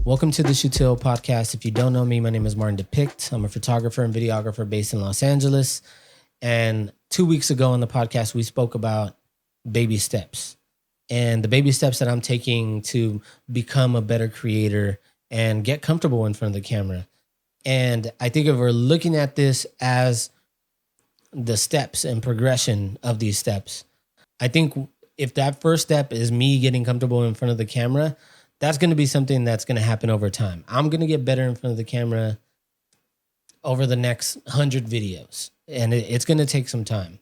Welcome to the Shutil podcast. If you don't know me, my name is Martin Depict. I'm a photographer and videographer based in Los Angeles. And 2 weeks ago on the podcast, we spoke about baby steps and the baby steps that I'm taking to become a better creator and get comfortable in front of the camera. And I think if we're looking at this as the steps and progression of these steps, I think if that first step is me getting comfortable in front of the camera, that's going to be something that's going to happen over time. I'm going to get better in front of the camera over the next 100 videos, and it's going to take some time.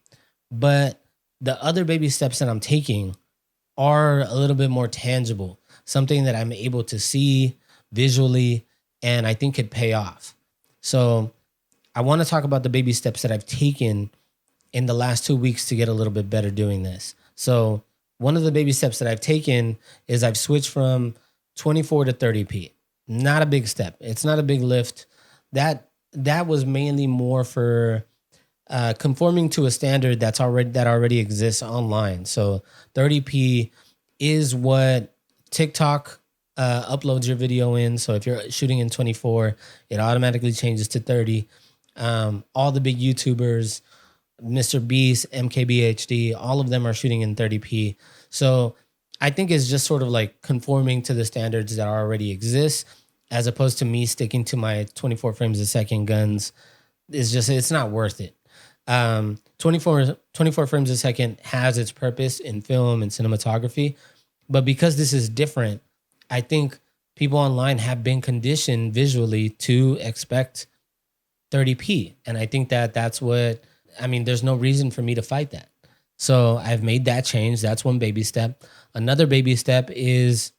But the other baby steps that I'm taking are a little bit more tangible, something that I'm able to see visually, and I think could pay off. So I want to talk about the baby steps that I've taken in the last 2 weeks to get a little bit better doing this. So one of the baby steps that I've taken is I've switched from 24 to 30p. Not a big step. It's not a big lift. That was mainly more for conforming to a standard that already exists online. So 30p is what TikTok uploads your video in. So if you're shooting in 24, it automatically changes to 30. All the big YouTubers, Mr. Beast, MKBHD, all of them are shooting in 30p. So I think it's just sort of like conforming to the standards that already exist, as opposed to me sticking to my 24 frames a second guns. It's not worth it. 24 frames a second has its purpose in film and cinematography, but because this is different, I think people online have been conditioned visually to expect 30p. And I think that's there's no reason for me to fight that. So I've made that change. That's one baby step. Another baby step is,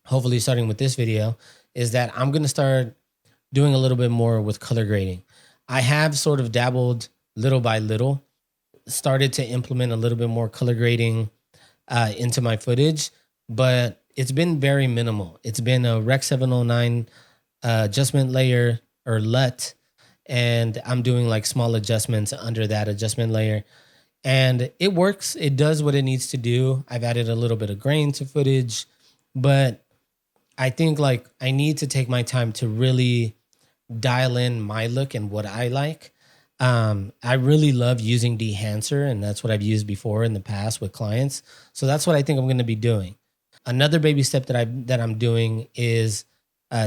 hopefully starting with this video, is that I'm going to start doing a little bit more with color grading. I have sort of dabbled little by little, started to implement a little bit more color grading into my footage, but it's been very minimal. It's been a Rec. 709 adjustment layer or LUT, and I'm doing like small adjustments under that adjustment layer. And it works. It does what it needs to do. I've added a little bit of grain to footage, but I think like I need to take my time to really dial in my look and what I like. I really love using Dehancer, and that's what I've used before in the past with clients. So that's what I think I'm going to be doing. Another baby step that I'm doing is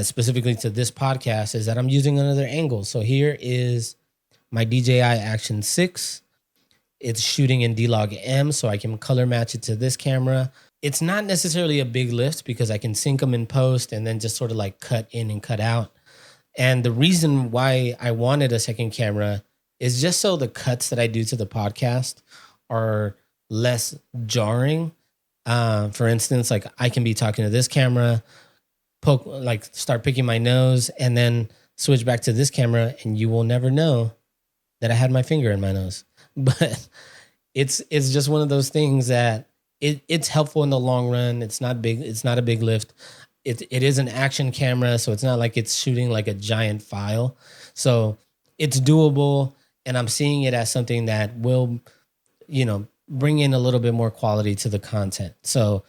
specifically to this podcast is that I'm using another angle. So here is my DJI Action 6. It's shooting in D-Log M, so I can color match it to this camera. It's not necessarily a big lift because I can sync them in post and then just sort of like cut in and cut out. And the reason why I wanted a second camera is just so the cuts that I do to the podcast are less jarring. For instance, like I can be talking to this camera, start picking my nose, and then switch back to this camera, and you will never know that I had my finger in my nose. But it's just one of those things that it's helpful in the long run. It's not big. It's not a big lift. It is an action camera, so it's not like it's shooting like a giant file. So it's doable, and I'm seeing it as something that will, bring in a little bit more quality to the content. So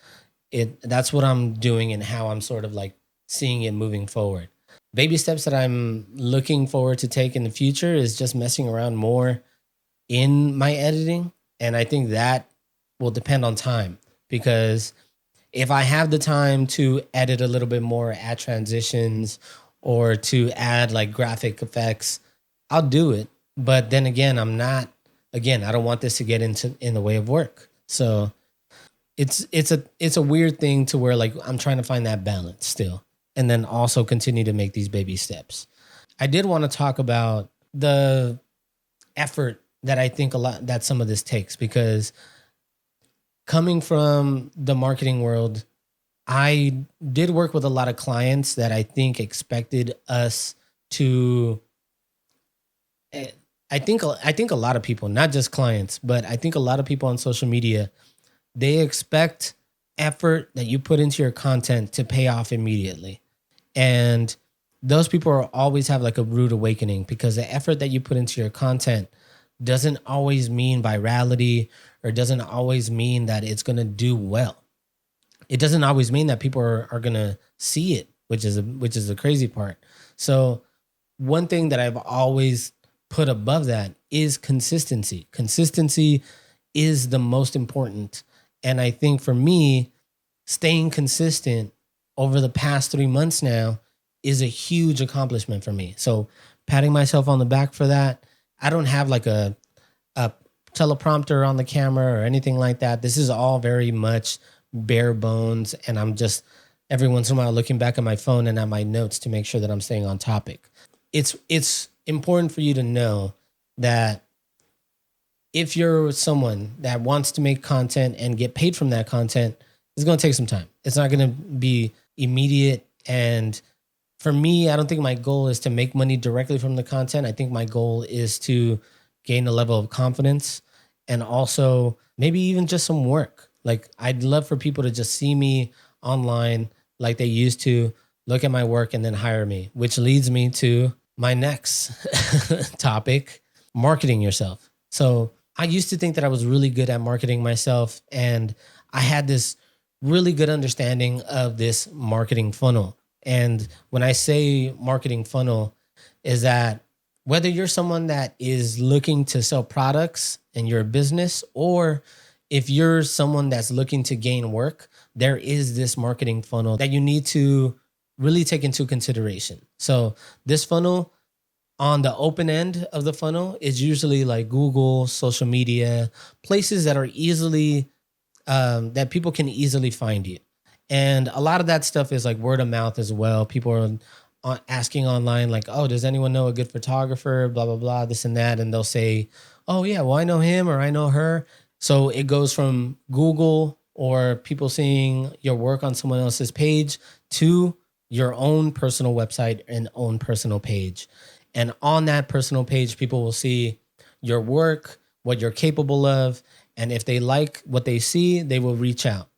that's what I'm doing and how I'm sort of like seeing it moving forward. Baby steps that I'm looking forward to take in the future is just messing around more in my editing. And I think that will depend on time, because if I have the time to edit a little bit more, add transitions, or to add like graphic effects, I'll do it. But then again, I don't want this to get in the way of work. So it's a weird thing to where like I'm trying to find that balance still, and then also continue to make these baby steps. I did want to talk about the effort that I think that some of this takes, because coming from the marketing world, I did work with a lot of clients that I think expected us to, I think a lot of people, not just clients, but I think a lot of people on social media, they expect effort that you put into your content to pay off immediately. And those people always have like a rude awakening, because the effort that you put into your content doesn't always mean virality, or doesn't always mean that it's going to do well. It doesn't always mean that people are going to see it which is the crazy part. So one thing that I've always put above that is consistency. Consistency is the most important. And I think for me, staying consistent over the past 3 months now is a huge accomplishment for me. So patting myself on the back for that. I don't have like a teleprompter on the camera or anything like that. This is all very much bare bones. And I'm just every once in a while looking back at my phone and at my notes to make sure that I'm staying on topic. It's important for you to know that if you're someone that wants to make content and get paid from that content, it's going to take some time. It's not going to be immediate. And for me, I don't think my goal is to make money directly from the content. I think my goal is to gain a level of confidence and also maybe even just some work. Like I'd love for people to just see me online like they used to, look at my work and then hire me, which leads me to my next topic, marketing yourself. So I used to think that I was really good at marketing myself, and I had this really good understanding of this marketing funnel. And when I say marketing funnel, is that whether you're someone that is looking to sell products and you're a business, or if you're someone that's looking to gain work, there is this marketing funnel that you need to really take into consideration. So this funnel, on the open end of the funnel, is usually like Google, social media, places that are easily, that people can easily find you. And a lot of that stuff is like word of mouth as well. People are asking online like, oh, does anyone know a good photographer, blah, blah, blah, this and that. And they'll say, oh yeah, well, I know him or I know her. So it goes from Google or people seeing your work on someone else's page to your own personal website and own personal page. And on that personal page, people will see your work, what you're capable of. And if they like what they see, they will reach out,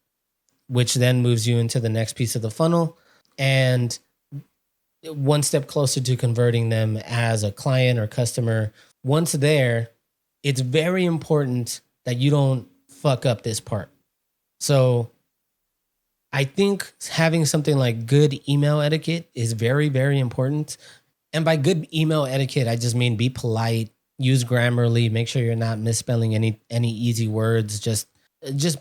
which then moves you into the next piece of the funnel and one step closer to converting them as a client or customer. Once there, it's very important that you don't fuck up this part. So I think having something like good email etiquette is very, very important. And by good email etiquette, I just mean be polite, use Grammarly, make sure you're not misspelling any easy words. Just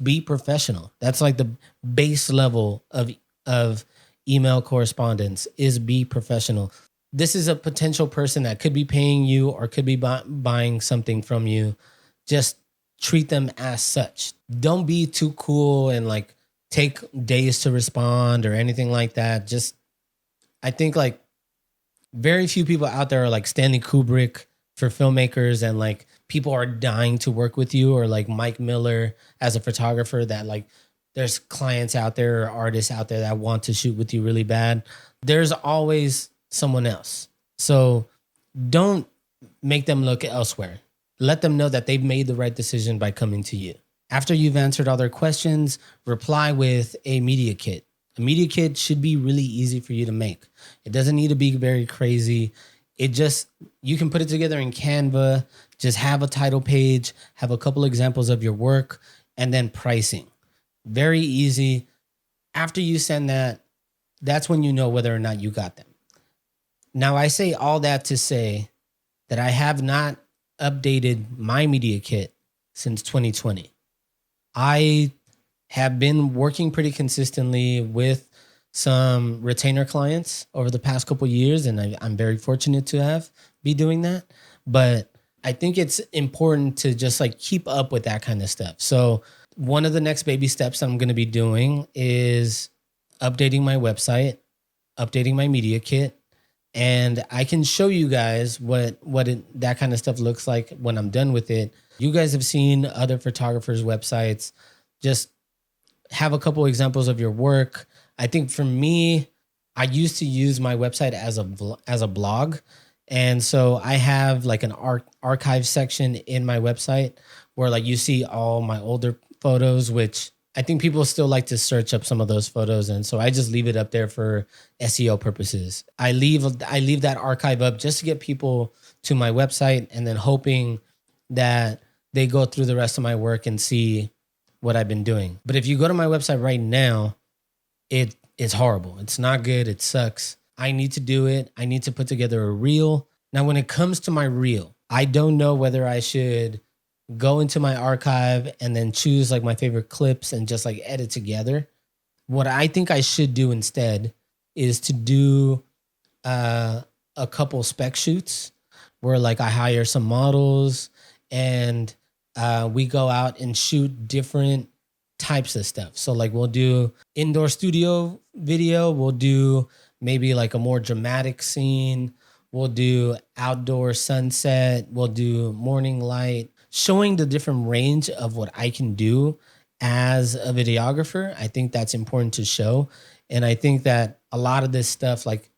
be professional. That's like the base level of email correspondence, is be professional. This is a potential person that could be paying you or could be buying something from you. Just treat them as such. Don't be too cool and like take days to respond or anything like that. Just, I think like very few people out there are like Stanley Kubrick for filmmakers, and like people are dying to work with you, or like Mike Miller as a photographer, that like there's clients out there or artists out there that want to shoot with you really bad. There's always someone else. So don't make them look elsewhere. Let them know that they've made the right decision by coming to you. After you've answered all their questions, reply with a media kit. A media kit should be really easy for you to make. It doesn't need to be very crazy. You can put it together in Canva, just have a title page, have a couple examples of your work, and then pricing. Very easy. After you send that, that's when you know whether or not you got them. Now, I say all that to say that I have not updated my media kit since 2020. I have been working pretty consistently with some retainer clients over the past couple of years, and I'm very fortunate to be doing that. But I think it's important to just like keep up with that kind of stuff. So one of the next baby steps I'm going to be doing is updating my website, updating my media kit, and I can show you guys what that kind of stuff looks like when I'm done with it. You guys have seen other photographers' websites. Just have a couple examples of your work. I think for me, I used to use my website as a blog. And so I have like an archive section in my website where like you see all my older photos, which I think people still like to search up some of those photos. And so I just leave it up there for SEO purposes. I leave that archive up just to get people to my website, and then hoping that they go through the rest of my work and see what I've been doing. But if you go to my website right now, It's horrible. It's not good. It sucks. I need to do it. I need to put together a reel. Now, when it comes to my reel, I don't know whether I should go into my archive and then choose like my favorite clips and just like edit together. What I think I should do instead is to do a couple spec shoots where like I hire some models and we go out and shoot different types of stuff. So like we'll do indoor studio video, we'll do maybe like a more dramatic scene, we'll do outdoor sunset, we'll do morning light, showing the different range of what I can do as a videographer. I think that's important to show. And I think that a lot of this stuff, like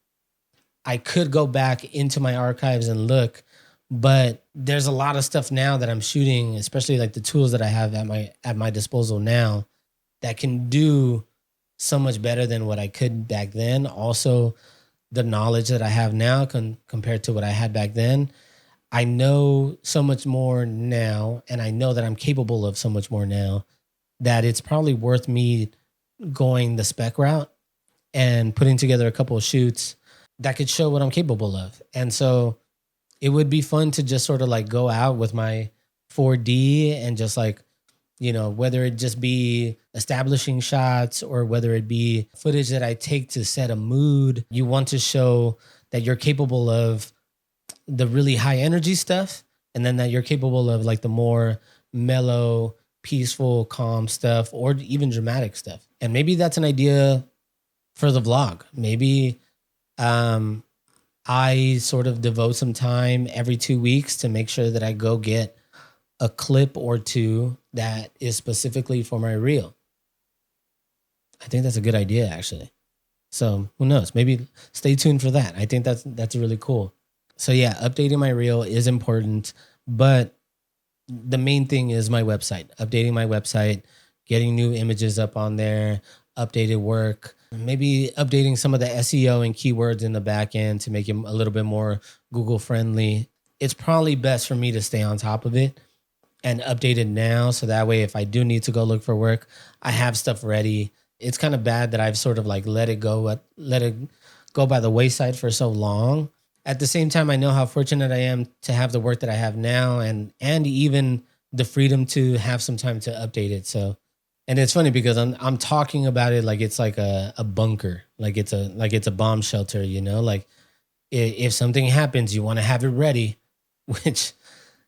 I could go back into my archives and look, but there's a lot of stuff now that I'm shooting, especially like the tools that I have at my disposal now that can do so much better than what I could back then. Also, the knowledge that I have now compared to what I had back then, I know so much more now, and I know that I'm capable of so much more now that it's probably worth me going the spec route and putting together a couple of shoots that could show what I'm capable of. And so it would be fun to just sort of like go out with my 4D and just like, you know, whether it just be establishing shots or whether it be footage that I take to set a mood. You want to show that you're capable of the really high energy stuff, and then that you're capable of like the more mellow, peaceful, calm stuff, or even dramatic stuff. And maybe that's an idea for the vlog. Maybe I sort of devote some time every 2 weeks to make sure that I go get a clip or two that is specifically for my reel. I think that's a good idea, actually. So who knows? Maybe stay tuned for that. I think that's really cool. So yeah, updating my reel is important, but the main thing is my website. Updating my website, getting new images up on there, updated work, maybe updating some of the SEO and keywords in the back end to make it a little bit more Google friendly. It's probably best for me to stay on top of it and update it now, so that way if I do need to go look for work, I have stuff ready. It's kind of bad that I've sort of like let it go by the wayside for so long. At the same time, I know how fortunate I am to have the work that I have now and even the freedom to have some time to update it. So, and it's funny because I'm talking about it like it's like a bunker, like it's a bomb shelter, you know, like if something happens, you want to have it ready, which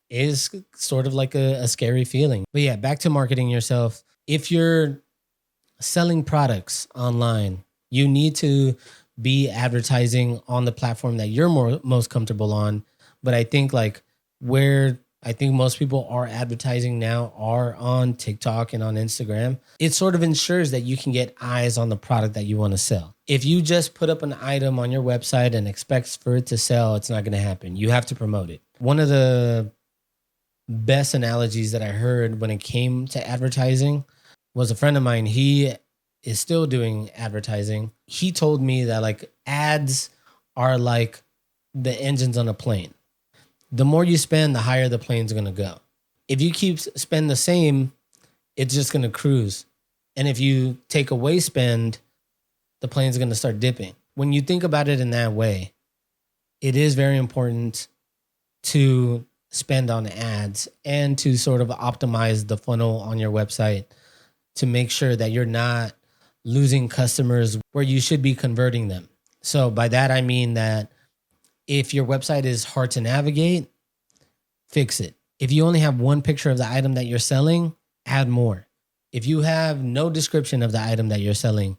is sort of like a scary feeling. But yeah, back to marketing yourself. If you're selling products online, you need to be advertising on the platform that you're most comfortable on. But I think like where I think most people are advertising now are on TikTok and on Instagram. It sort of ensures that you can get eyes on the product that you want to sell. If you just put up an item on your website and expect for it to sell, it's not going to happen. You have to promote it. One of the best analogies that I heard when it came to advertising was a friend of mine. He is still doing advertising. He told me that like ads are like the engines on a plane. The more you spend, the higher the plane's going to go. If you keep spend the same, it's just going to cruise. And if you take away spend, the plane's going to start dipping. When you think about it in that way, it is very important to spend on ads and to sort of optimize the funnel on your website to make sure that you're not losing customers where you should be converting them. So by that, I mean that if your website is hard to navigate, fix it. If you only have one picture of the item that you're selling, add more. If you have no description of the item that you're selling,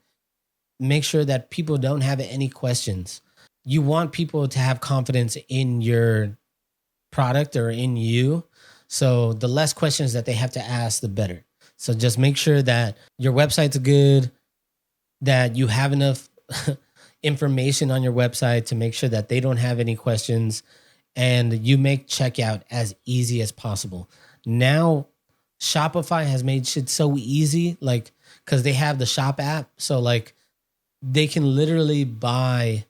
make sure that people don't have any questions. You want people to have confidence in your product or in you. So the less questions that they have to ask, the better. So just make sure that your website's good, that you have enough information on your website to make sure that they don't have any questions, and you make checkout as easy as possible. Now, Shopify has made shit so easy, like, because they have the shop app. So like they can literally buy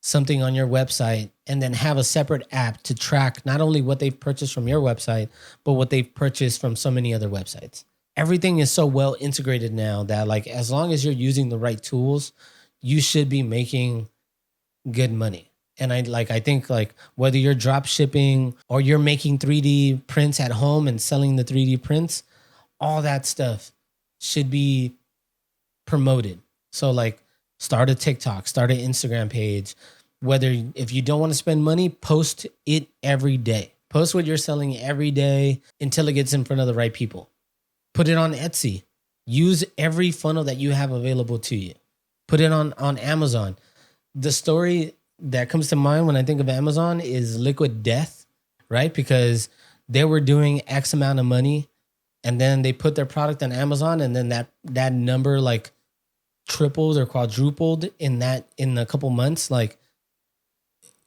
something on your website and then have a separate app to track not only what they've purchased from your website, but what they've purchased from so many other websites. everything is so well integrated now that like as long as you're using the right tools, you should be making good money. And I think like whether you're drop shipping or you're making 3D prints at home and selling the 3D prints, all that stuff should be promoted. So like start a TikTok, start an Instagram page. Whether if you don't want to spend money, post it every day. Post what you're selling every day until it gets in front of the right people. Put it on Etsy. Use every funnel that you have available to you. Put it on Amazon. The story that comes to mind when I think of Amazon is Liquid Death, right? Because they were doing X amount of money and then they put their product on Amazon and then that number like tripled or quadrupled in a couple months. Like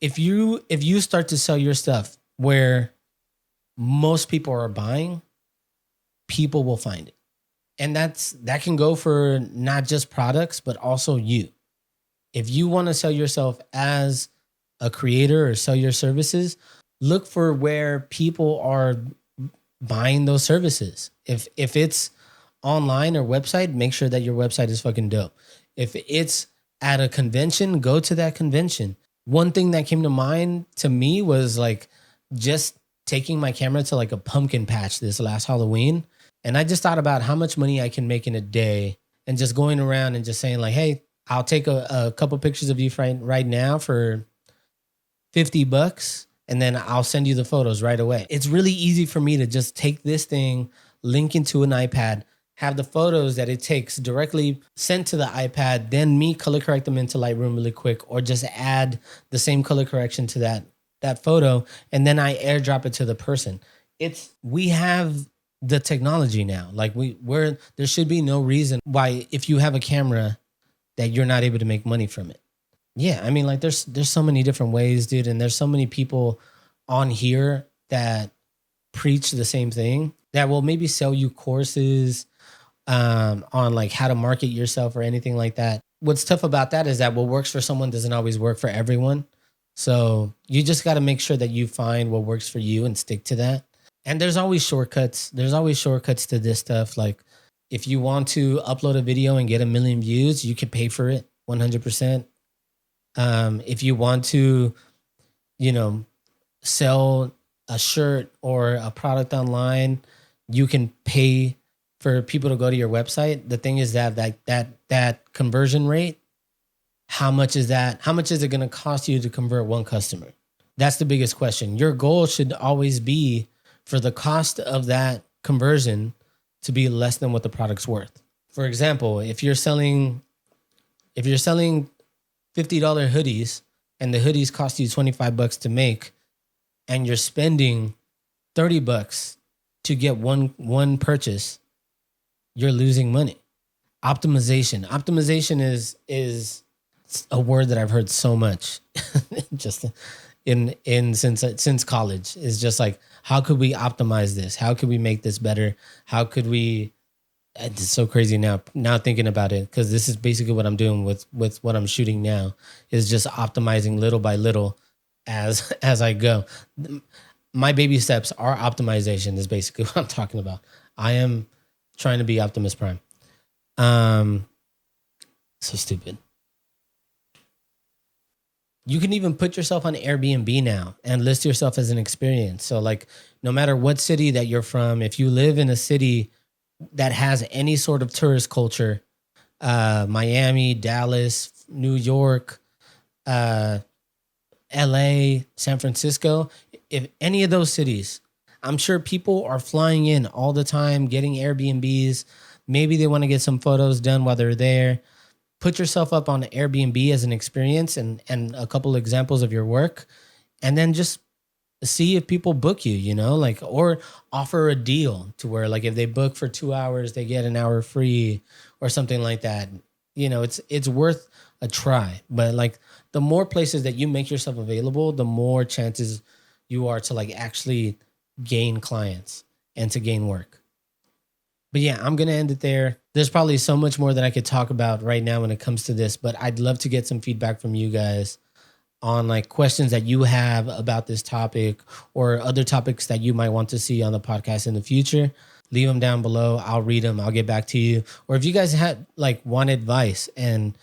if you start to sell your stuff where most people are buying, people will find it. And that can go for not just products, but also you. If you want to sell yourself as a creator or sell your services, look for where people are buying those services. If it's online or website, make sure that your website is fucking dope. If it's at a convention, go to that convention. One thing that came to mind to me was like just taking my camera to like a pumpkin patch this last Halloween. And I just thought about how much money I can make in a day and just going around and just saying like, hey, I'll take a couple pictures of you right now for $50 and then I'll send you the photos right away. It's really easy for me to just take this thing, link into an iPad, have the photos that it takes directly sent to the iPad, then me color correct them into Lightroom really quick or just add the same color correction to that photo and then I airdrop it to the person. We have the technology now. Like there should be no reason why if you have a camera that you're not able to make money from it. Yeah, I mean like there's so many different ways, dude, and there's so many people on here that preach the same thing that will maybe sell you courses on like how to market yourself or anything like that. What's tough about that is that what works for someone doesn't always work for everyone. So you just got to make sure that you find what works for you and stick to that. And there's always shortcuts. There's always shortcuts to this stuff. Like if you want to upload a video and get 1 million views, you can pay for it 100%. If you want to, sell a shirt or a product online, you can pay for people to go to your website. The thing is that conversion rate, how much is that? How much is it going to cost you to convert one customer? That's the biggest question. Your goal should always be for the cost of that conversion to be less than what the product's worth. For example, if you're selling $50 hoodies and the hoodies cost you $25 to make and you're spending $30 to get one purchase, you're losing money. Optimization is a word that I've heard so much just since college. Is just like, how could we optimize this? How could we make this better? How could we? It's so crazy now thinking about it, because this is basically what I'm doing with what I'm shooting now, is just optimizing little by little as I go. My baby steps are optimization is basically what I'm talking about. I am trying to be Optimus Prime. So stupid. You can even put yourself on Airbnb now and list yourself as an experience. So like no matter what city that you're from, if you live in a city that has any sort of tourist culture, Miami, Dallas, New York, LA, San Francisco, if any of those cities, I'm sure people are flying in all the time, getting Airbnbs. Maybe they want to get some photos done while they're there. Put yourself up on Airbnb as an experience and a couple examples of your work, and then just see if people book you, or offer a deal to where like if they book for 2 hours, they get an hour free or something like that. It's worth a try. But like the more places that you make yourself available, the more chances you are to like actually gain clients and to gain work. But yeah, I'm going to end it there. There's probably so much more that I could talk about right now when it comes to this, but I'd love to get some feedback from you guys on like questions that you have about this topic or other topics that you might want to see on the podcast in the future. leave them down below. I'll read them. I'll get back to you. Or if you guys had like want advice and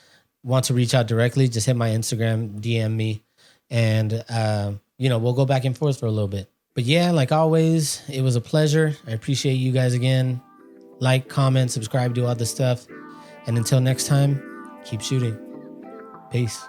want to reach out directly, just hit my Instagram, DM me, and we'll go back and forth for a little bit. But yeah, like always, it was a pleasure. I appreciate you guys again. Like, comment, subscribe, do all this stuff. And until next time, keep shooting. Peace.